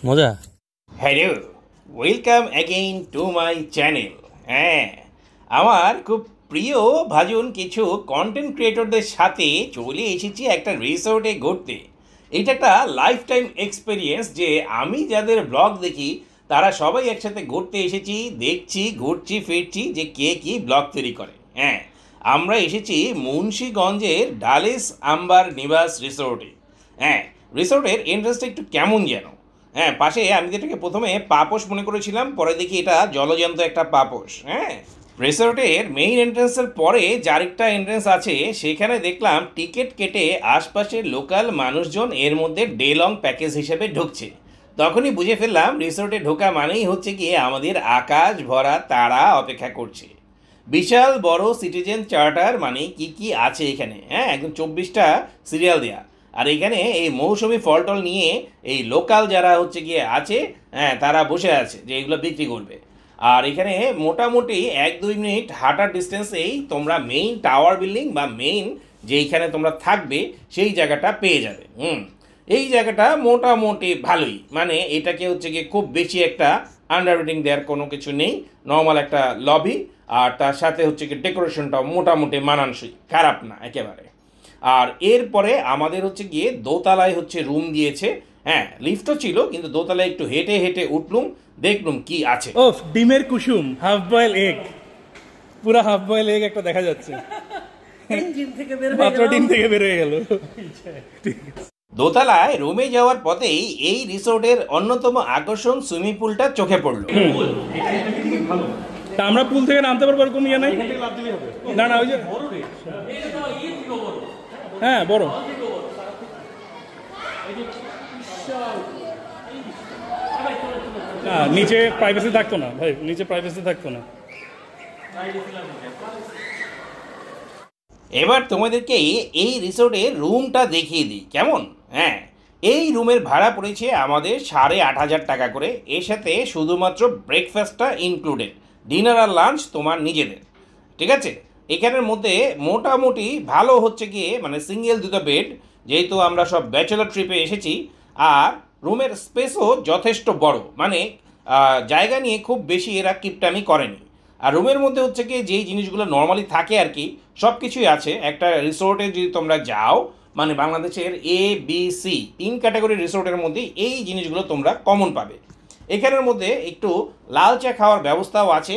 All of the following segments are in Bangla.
মজা। Hello, welcome again to my channel. হ্যাঁ, আমার খুব প্রিয় ভাজন কিছু কন্টেন্ট ক্রিয়েটরদের সাথে চলে এসেছি একটা রিসোর্টে ঘুরতে। এটা একটা লাইফ টাইম এক্সপিরিয়েন্স যে আমি যাদের ব্লগ দেখি তারা সবাই একসাথে ঘুরতে এসেছি, দেখছি, ঘুরছি ফিরছি যে কে কী ব্লগ তৈরি করে। হ্যাঁ, আমরা এসেছি মুন্সিগঞ্জের ডালেস আম্বার নিবাস রিসোর্টে। হ্যাঁ, রিসোর্টের এন্ট্রান্সটা একটু কেমন যেন। হ্যাঁ, পাশে আমি যেটাকে প্রথমে পাপোশ মনে করেছিলাম, পরে দেখি এটা জলজন্ত একটা পাপোশ। হ্যাঁ, রিসোর্টের মেইন এন্ট্রান্সের পরে যার একটা এন্ট্রান্স আছে, সেখানে দেখলাম টিকিট কেটে আশপাশের লোকাল মানুষজন এর মধ্যে ডে লং প্যাকেজ হিসেবে ঢুকছে। তখনই বুঝে ফেললাম রিসোর্টে ঢোকা মানেই হচ্ছে গিয়ে আমাদের আকাশ ভরা তারা অপেক্ষা করছে। বিশাল বড় সিটিজেন চার্টার মানে কি কি আছে এখানে। হ্যাঁ, একদম 24টা সিরিয়াল দেয়া। আর এখানে এই মৌসুমি ফল টল নিয়ে এই লোকাল যারা হচ্ছে গিয়ে আছে, হ্যাঁ, তারা বসে আছে যে এগুলো বিক্রি করবে। আর এখানে মোটামুটি 1-2 মিনিট হাঁটার ডিস্টেন্সেই তোমরা মেইন টাওয়ার বিল্ডিং বা মেইন যেইখানে তোমরা থাকবে সেই জায়গাটা পেয়ে যাবে। এই জায়গাটা মোটামুটি ভালোই, মানে এটাকে হচ্ছে গিয়ে খুব বেশি একটা আন্ডার রেটিং দেওয়ার কোনো কিছু নেই। নর্মাল একটা লবি, আর তার সাথে হচ্ছে কি ডেকোরেশনটাও মোটামুটি মানানসই, খারাপ না একেবারে। আর এরপরে আমাদের হচ্ছে গিয়ে দোতলায় হচ্ছে রুম দিয়েছে। হ্যাঁ, লিফটও ছিল, কিন্তু দোতলায় একটু হেঁটে হেঁটে উঠলুম, দেখলুম কি আছে। ও, ডিমের কুসুম, হাফ বয়েল এগ, পুরা হাফ বয়েল এগ একটা দেখা যাচ্ছে, মাত্র ডিম থেকে বের হয়ে গেল। দোতলায় রুমে যাওয়ার পথেই এই রিসোর্টের অন্যতম আকর্ষণ সুইমিং পুলটা চোখে পড়লো। তা আমরা পুল থেকে নামতে পারবো এরকম ইয়ে নাই? না না, ওই যে হ্যাঁ বড়, না নিচে প্রাইভেসি থাকতো না ভাই, নিচে প্রাইভেসি থাকতো না। এবার তোমাদেরকে এই রিসোর্টের রুমটা দেখিয়ে দিই কেমন। হ্যাঁ, এই রুমের ভাড়া পড়েছে আমাদের 8,500 টাকা করে। এর সাথে শুধুমাত্র ব্রেকফাস্টটা ইনক্লুডেড, ডিনার আর লাঞ্চ তোমার নিজেদের। ঠিক আছে, এখানের মধ্যে মোটামুটি ভালো হচ্ছে গিয়ে মানে সিঙ্গেল 2টা বেড, যেহেতু আমরা সব ব্যাচেলর ট্রিপে এসেছি। আর রুমের স্পেসও যথেষ্ট বড়, মানে জায়গা নিয়ে খুব বেশি এরা কিপটামি করেনি। আর রুমের মধ্যে হচ্ছে কি যেই জিনিসগুলো নর্মালি থাকে আর কি, সব কিছুই আছে। একটা রিসোর্টে যদি তোমরা যাও, মানে বাংলাদেশের ABC 3 ক্যাটাগরির রিসোর্টের মধ্যে এই জিনিসগুলো তোমরা কমন পাবে। এখানের মধ্যে একটু লাল চা খাওয়ার ব্যবস্থাও আছে,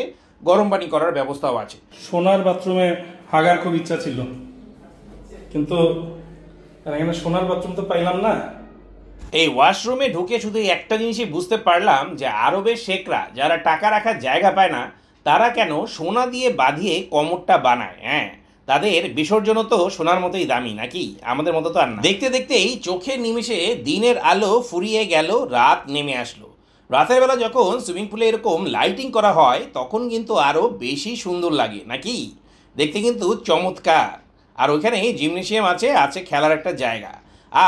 গরম পানি করার ব্যবস্থাও আছে। সোনার বাথরুমে হাগার খুব ইচ্ছা ছিল, কিন্তু এখানে সোনার বাথরুম তো পাইলাম না। এই ওয়াশরুমে ঢুকে শুধু একটা জিনিসই বুঝতে পারলাম যে আরবের শেখরা যারা টাকা রাখার জায়গা পায় না, তারা কেন সোনা দিয়ে বাঁধিয়ে কমরটা বানায়। হ্যাঁ, তাদের বিসর্জনও তো সোনার মতোই দামি নাকি, আমাদের মতো তো আর না। দেখতে দেখতেই চোখের নিমেষে দিনের আলো ফুরিয়ে গেল, রাত নেমে আসলো। রাতের বেলা যখন সুইমিং পুলে এরকম লাইটিং করা হয় তখন কিন্তু আরও বেশি সুন্দর লাগে নাকি, দেখতে কিন্তু চমৎকার। আর ওইখানে জিমনেশিয়াম আছে, আছে খেলার একটা জায়গা।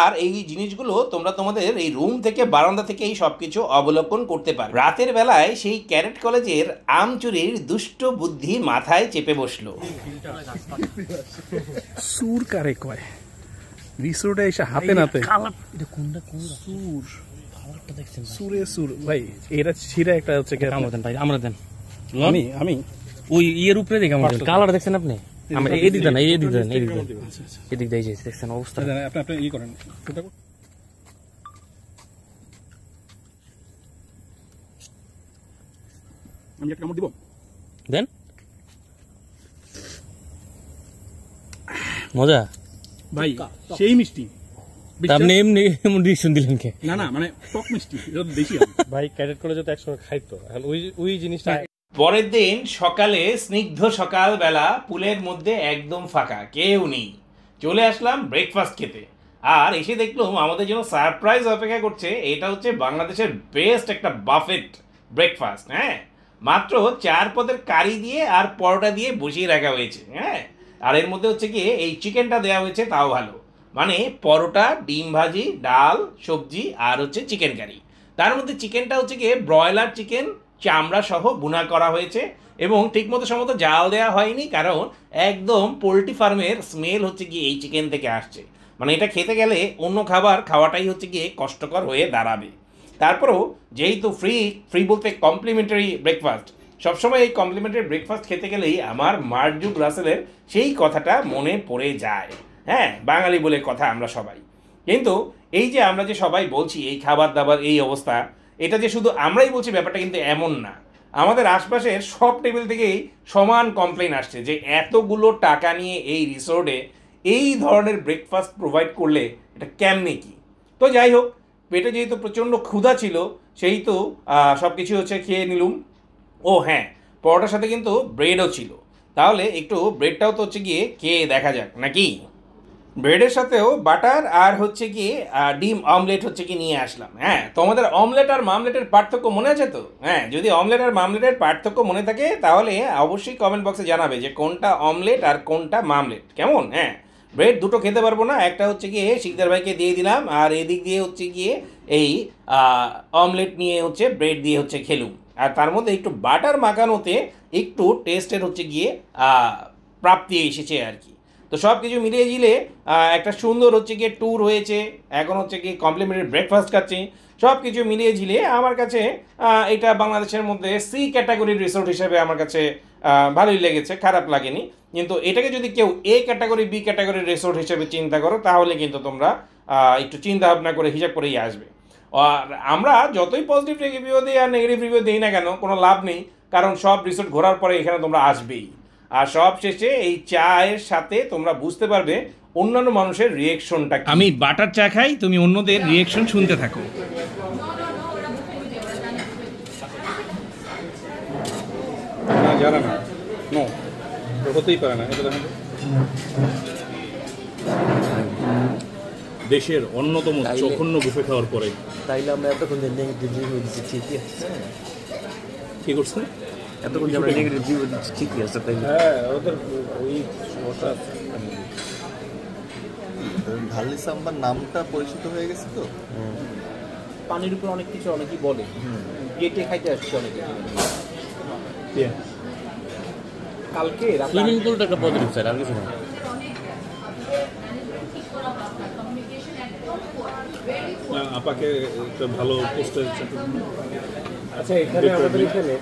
আর এই জিনিসগুলো তোমরা তোমাদের এই রুম থেকে বারান্দা থেকে এই সব কিছু অবলোকন করতে পারো। রাতের বেলায় সেই ক্যারেট কলেজের আমচুরির দুষ্ট বুদ্ধি মাথায় চেপে বসলো। সুর কারে কয় রিসোর্টে এসে হাতে নাতে সুর, সুরে সুর ভাই, এটা ছিঁড়ে একটা হচ্ছে আমরা দেন ভাই, আমরা দেন। আমি ওই ইয়ের উপরে দেখে আমার কালার দেখছেন আপনি, এদিক দেন, এদিক দেন, এদিক দেন, এদিক দিয়ে দেখছেন অবস্থা। আপনি ই করেন, আমি একটা কামড় দিব দেন। মজা ভাই, সেই মিষ্টি। আপনি এমনি এমন ডিসিশন দিলেন কে? না না, মানে টক মিষ্টি বেশি ভাই। ক্যাডেট কলেজে তো 100 খাইতো, ওই জিনিসটা। পরের দিন সকালে স্নিগ্ধ সকালবেলা, পুলের মধ্যে একদম ফাঁকা, কেউ নেই। চলে আসলাম ব্রেকফাস্ট খেতে। আর এসে দেখলাম আমাদের জন্য সারপ্রাইজ অপেক্ষা করছে। এটা হচ্ছে বাংলাদেশের বেস্ট একটা বাফেট ব্রেকফাস্ট। হ্যাঁ, মাত্র 4 পদের কারি দিয়ে আর পরোটা দিয়ে বসিয়ে রাখা হয়েছে। হ্যাঁ, আর এর মধ্যে হচ্ছে গিয়ে এই চিকেনটা দেওয়া হয়েছে, তাও ভালো, মানে পরোটা, ডিম ভাজি, ডাল, সবজি আর হচ্ছে চিকেন কারি। তার মধ্যে চিকেনটা হচ্ছে গিয়ে ব্রয়লার চিকেন, চামড়া সহ ভুনা করা হয়েছে এবং ঠিকমতো সম্ভবত জাল দেওয়া হয়নি, কারণ একদম পোলট্রি ফার্মের স্মেল হচ্ছে গিয়ে এই চিকেন থেকে আসছে। মানে এটা খেতে গেলে অন্য খাবার খাওয়াটাই হচ্ছে গিয়ে কষ্টকর হয়ে দাঁড়াবে। তারপরেও যেহেতু ফ্রি বলতে কমপ্লিমেন্টারি ব্রেকফাস্ট, সবসময় এই কমপ্লিমেন্টারি ব্রেকফাস্ট খেতে গেলেই আমার মার্ক জুক রাসেলের সেই কথাটা মনে পড়ে যায়। হ্যাঁ, বাঙালি বলে কথা আমরা সবাই। কিন্তু এই যে আমরা যে সবাই বলছি এই খাবার দাবার এই অবস্থা, এটা যে শুধু আমরাই বলছি ব্যাপারটা কিন্তু এমন না। আমাদের আশপাশের সব টেবিল থেকেই সমান কমপ্লেন আসছে যে এতগুলো টাকা নিয়ে এই রিসোর্টে এই ধরনের ব্রেকফাস্ট প্রোভাইড করলে এটা কেমনে কি। তো যাই হোক, পেটে যেহেতু প্রচণ্ড ক্ষুধা ছিল সেই তো সব কিছু হচ্ছে খেয়ে নিলুম। ও হ্যাঁ, পরোটার সাথে কিন্তু ব্রেডও ছিল। তাহলে একটু ব্রেডটাও তো হচ্ছে গিয়ে খেয়ে দেখা যাক নাকি। ব্রেডের সাথেও বাটার আর হচ্ছে গিয়ে ডিম অমলেট হচ্ছে কি নিয়ে আসলাম। হ্যাঁ, তোমাদের অমলেট আর মামলেটের পার্থক্য মনে আছে তো? হ্যাঁ, যদি অমলেট আর মামলেটের পার্থক্য মনে থাকে তাহলে অবশ্যই কমেন্ট বক্সে জানাবে যে কোনটা অমলেট আর কোনটা মামলেট। কেমন? হ্যাঁ, ব্রেড দুটো খেতে পারবো না, একটা হচ্ছে গিয়ে শিকদার ভাইকে দিয়ে দিলাম, আর এদিক দিয়ে হচ্ছে গিয়ে এই অমলেট নিয়ে হচ্ছে ব্রেড দিয়ে হচ্ছে খেলুম। আর তার মধ্যে একটু বাটার মাখানোতে একটু টেস্টের হচ্ছে গিয়ে প্রাপ্তি এসেছে আর কি। তো সব কিছু মিলিয়ে ঝিলে একটা সুন্দর হচ্ছে গিয়ে ট্যুর হয়েছে। এখন হচ্ছে গিয়ে কমপ্লিমেন্টারি ব্রেকফাস্ট খাচ্ছি। সব কিছু মিলিয়ে ঝিলিয়ে আমার কাছে এটা বাংলাদেশের মধ্যে সি ক্যাটাগরির রিসোর্ট হিসেবে আমার কাছে ভালোই লেগেছে, খারাপ লাগেনি। কিন্তু এটাকে যদি কেউ এ ক্যাটাগরি বি ক্যাটাগরির রিসোর্ট হিসেবে চিন্তা করো তাহলে কিন্তু তোমরা একটু চিন্তা ভাবনা করে হিসাব করেই আসবে। আর আমরা যতই পজিটিভ রিভিউ দিই আর নেগেটিভ রিভিউ দিই না কেন, কোনো লাভ নেই, কারণ সব রিসোর্ট ঘোরার পরে এখানে তোমরা আসবেই। আর সব শেষে এই চায়ের সাথে তোমরা বুঝতে পারবে অন্যান্য মানুষের রিয়েকশনটা। আমি বাটার চা খাই, তুমি অন্যদের রিয়েকশন শুনতে থাকো। না, জানা না, নো, হতেই পারে না। এটা দেখেন, দেশের অন্যতম জঘন্য বুফে খাওয়ার পরে তাইলে আমরা এতক্ষণ নেগেটিভ রিভিউ দিচ্ছি, ঠিকই আছে। কি করছে? এতক্ষণ আমরা নেগেটিভ রিভিউ দিচ্ছি, ঠিকই আছে। তাইলে হ্যাঁ, ওদের ওই সমস্যা আছে। ঢালি সাম্বার নামটা পরিচিত হয়ে গেছে তো। পানির উপর অনেক কিছু অনেকেই বলে, গেটে খাইতে আসছে অনেকে। কালকে সুইমিং পুলটা একটা পজিটিভ স্যার, আর কিছু না। আপাকে একটা ভালো পোস্টার। আচ্ছা, এখানে আমাদের এখানে